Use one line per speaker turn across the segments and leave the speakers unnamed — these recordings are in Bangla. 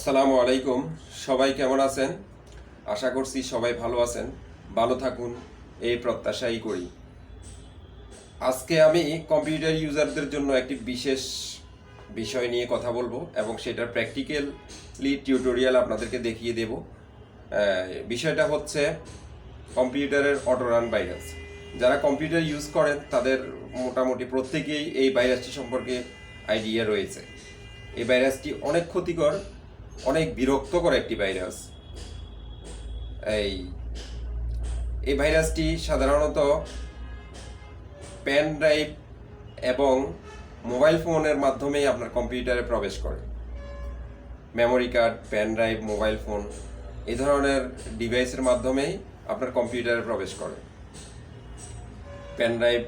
আসসালামু আলাইকুম। সবাই কেমন আছেন? আশা করছি সবাই ভালো আছেন, ভালো থাকুন এই প্রত্যাশাই করি। আজকে আমি কম্পিউটার ইউজারদের জন্য একটি বিশেষ বিষয় নিয়ে কথা বলবো এবং সেটার প্র্যাকটিক্যালি টিউটোরিয়াল আপনাদেরকে দেখিয়ে দেব। বিষয়টা হচ্ছে কম্পিউটারের অটোরান ভাইরাস। যারা কম্পিউটার ইউজ করেন তাদের মোটামুটি প্রত্যেকেই এই ভাইরাসটি সম্পর্কে আইডিয়া রয়েছে। এই ভাইরাসটি অনেক ক্ষতিকর, অনেক বিরক্তকর একটি ভাইরাস। এই এই ভাইরাসটি সাধারণত পেন ড্রাইভ এবং মোবাইল ফোনের মাধ্যমেই আপনার কম্পিউটারে প্রবেশ করে। Memory card, pen drive, mobile phone এই ধরনের ডিভাইসের মাধ্যমেই আপনার কম্পিউটারে প্রবেশ করে। পেন ড্রাইভ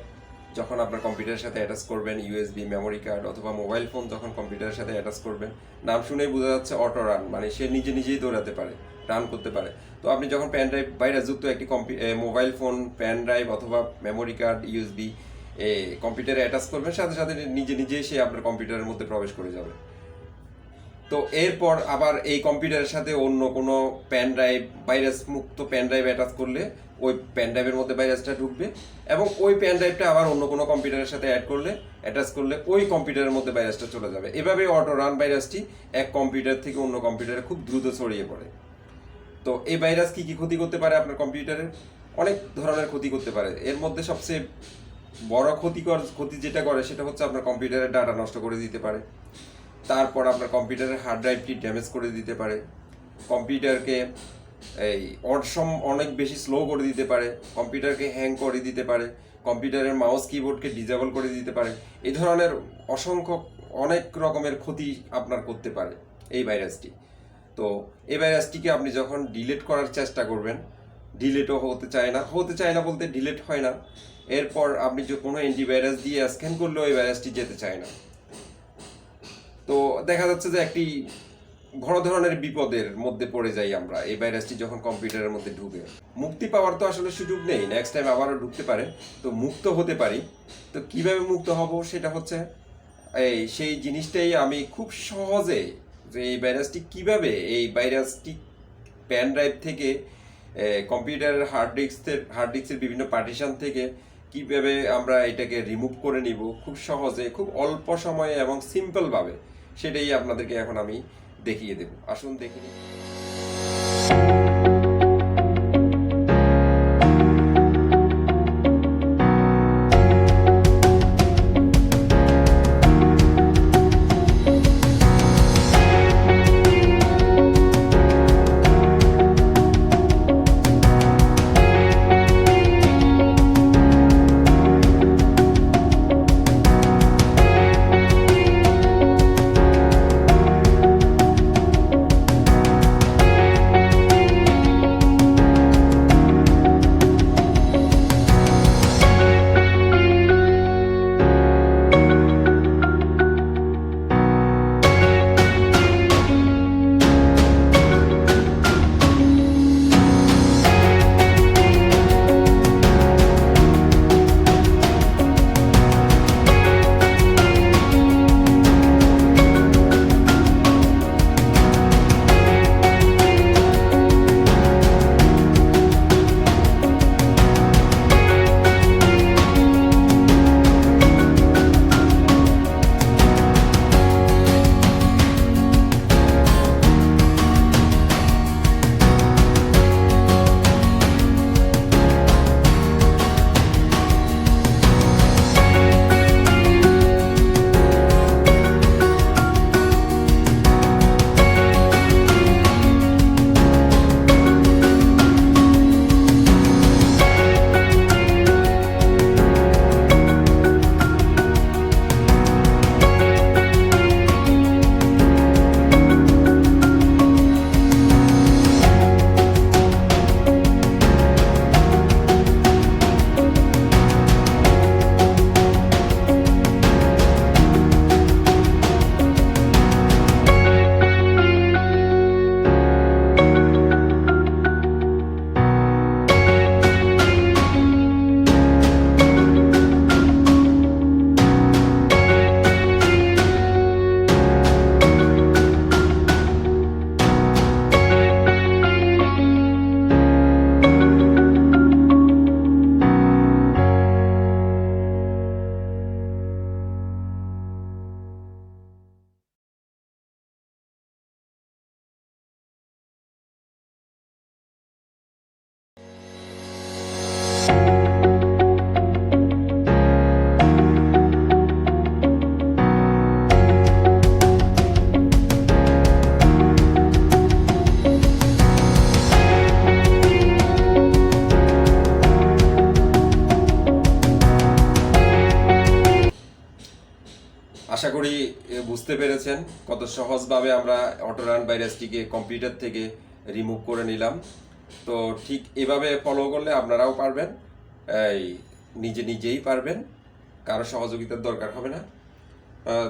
যখন আপনার কম্পিউটারের সাথে অ্যাটাচ করবেন, ইউএসবি, মেমোরি কার্ড অথবা মোবাইল ফোন যখন কম্পিউটারের সাথে অ্যাটাচ করবেন, নাম শুনেই বোঝা যাচ্ছে অটো রান, মানে সে নিজেই দৌড়াতে পারে, রান করতে পারে। তো আপনি যখন পেন ড্রাইভ ভাইরাসযুক্ত একটি মোবাইল ফোন, পেন ড্রাইভ অথবা মেমোরি কার্ড, ইউএসবি কম্পিউটারে অ্যাটাচ করবেন, সাথে সাথে নিজেই সে আপনার কম্পিউটারের মধ্যে প্রবেশ করে যাবে। তো এরপর আবার এই কম্পিউটারের সাথে অন্য কোনো পেন ড্রাইভ, ভাইরাস মুক্ত পেন ড্রাইভ অ্যাটাচ করলে ওই পেন ড্রাইভের মধ্যে ভাইরাসটা ঢুকবে এবং ওই পেন ড্রাইভটা আবার অন্য কোনো কম্পিউটারের সাথে অ্যাটাচ করলে ওই কম্পিউটারের মধ্যে ভাইরাসটা চলে যাবে। এভাবে অটো রান ভাইরাসটি এক কম্পিউটার থেকে অন্য কম্পিউটারে খুব দ্রুত ছড়িয়ে পড়ে। তো এই ভাইরাস কি ক্ষতি করতে পারে আপনার কম্পিউটারের? অনেক ধরনের ক্ষতি করতে পারে। এর মধ্যে সবচেয়ে বড় ক্ষতি যেটা করে সেটা হচ্ছে আপনার কম্পিউটারের ডাটা নষ্ট করে দিতে পারে। তারপর আপনার কম্পিউটারের হার্ড ড্রাইভটি ড্যামেজ করে দিতে পারে, কম্পিউটারকে অনেক বেশি স্লো করে দিতে পারে, কম্পিউটারকে হ্যাং করে দিতে পারে, কম্পিউটারের মাউস কিবোর্ডকে ডিজেবল করে দিতে পারে। এই ধরনের অনেক রকমের ক্ষতি আপনার করতে পারে এই ভাইরাসটি। তো এই ভাইরাসটিকে আপনি যখন ডিলিট করার চেষ্টা করবেন, ডিলিটও হতে চায় না বলতে ডিলিট হয় না। এরপর আপনি যে কোনো অ্যান্টিভাইরাস দিয়ে স্ক্যান করলেও এই ভাইরাসটি যেতে চায় না। তো দেখা যাচ্ছে যে একটি বড় ধরনের বিপদের মধ্যে পড়ে যাই আমরা এই ভাইরাসটি যখন কম্পিউটারের মধ্যে ঢুকে। মুক্তি পাওয়ার তো আসলে সুযোগ নেই, নেক্সট টাইম আবারও ঢুকতে পারে। তো মুক্ত হতে পারি। তো কিভাবে মুক্ত হব সেটা হচ্ছে সেই জিনিসটাই আমি খুব সহজে, যে এই ভাইরাসটি পেন ড্রাইভ থেকে, কম্পিউটারের হার্ড ডিস্কের বিভিন্ন পার্টিশন থেকে কিভাবে আমরা এটাকে রিমুভ করে নিব খুব সহজে, খুব অল্প সময়ে এবং সিম্পলভাবে, সেটাই আপনাদেরকে এখন আমি দেখিয়ে দেব। আসুন দেখে নিই। আশা করি বুঝতে পেরেছেন কত সহজভাবে আমরা অটোরান ভাইরাসটিকে কম্পিউটার থেকে রিমুভ করে নিলাম। তো ঠিক এভাবে ফলো করলে আপনারাও পারবেন, এই নিজেই পারবেন, কারো সহযোগিতার দরকার হবে না।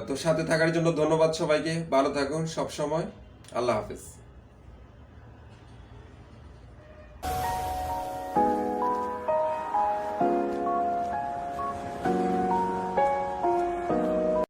তো সাথে থাকার জন্য ধন্যবাদ সবাইকে। ভালো থাকুন সব সময়। আল্লাহ হাফেজ।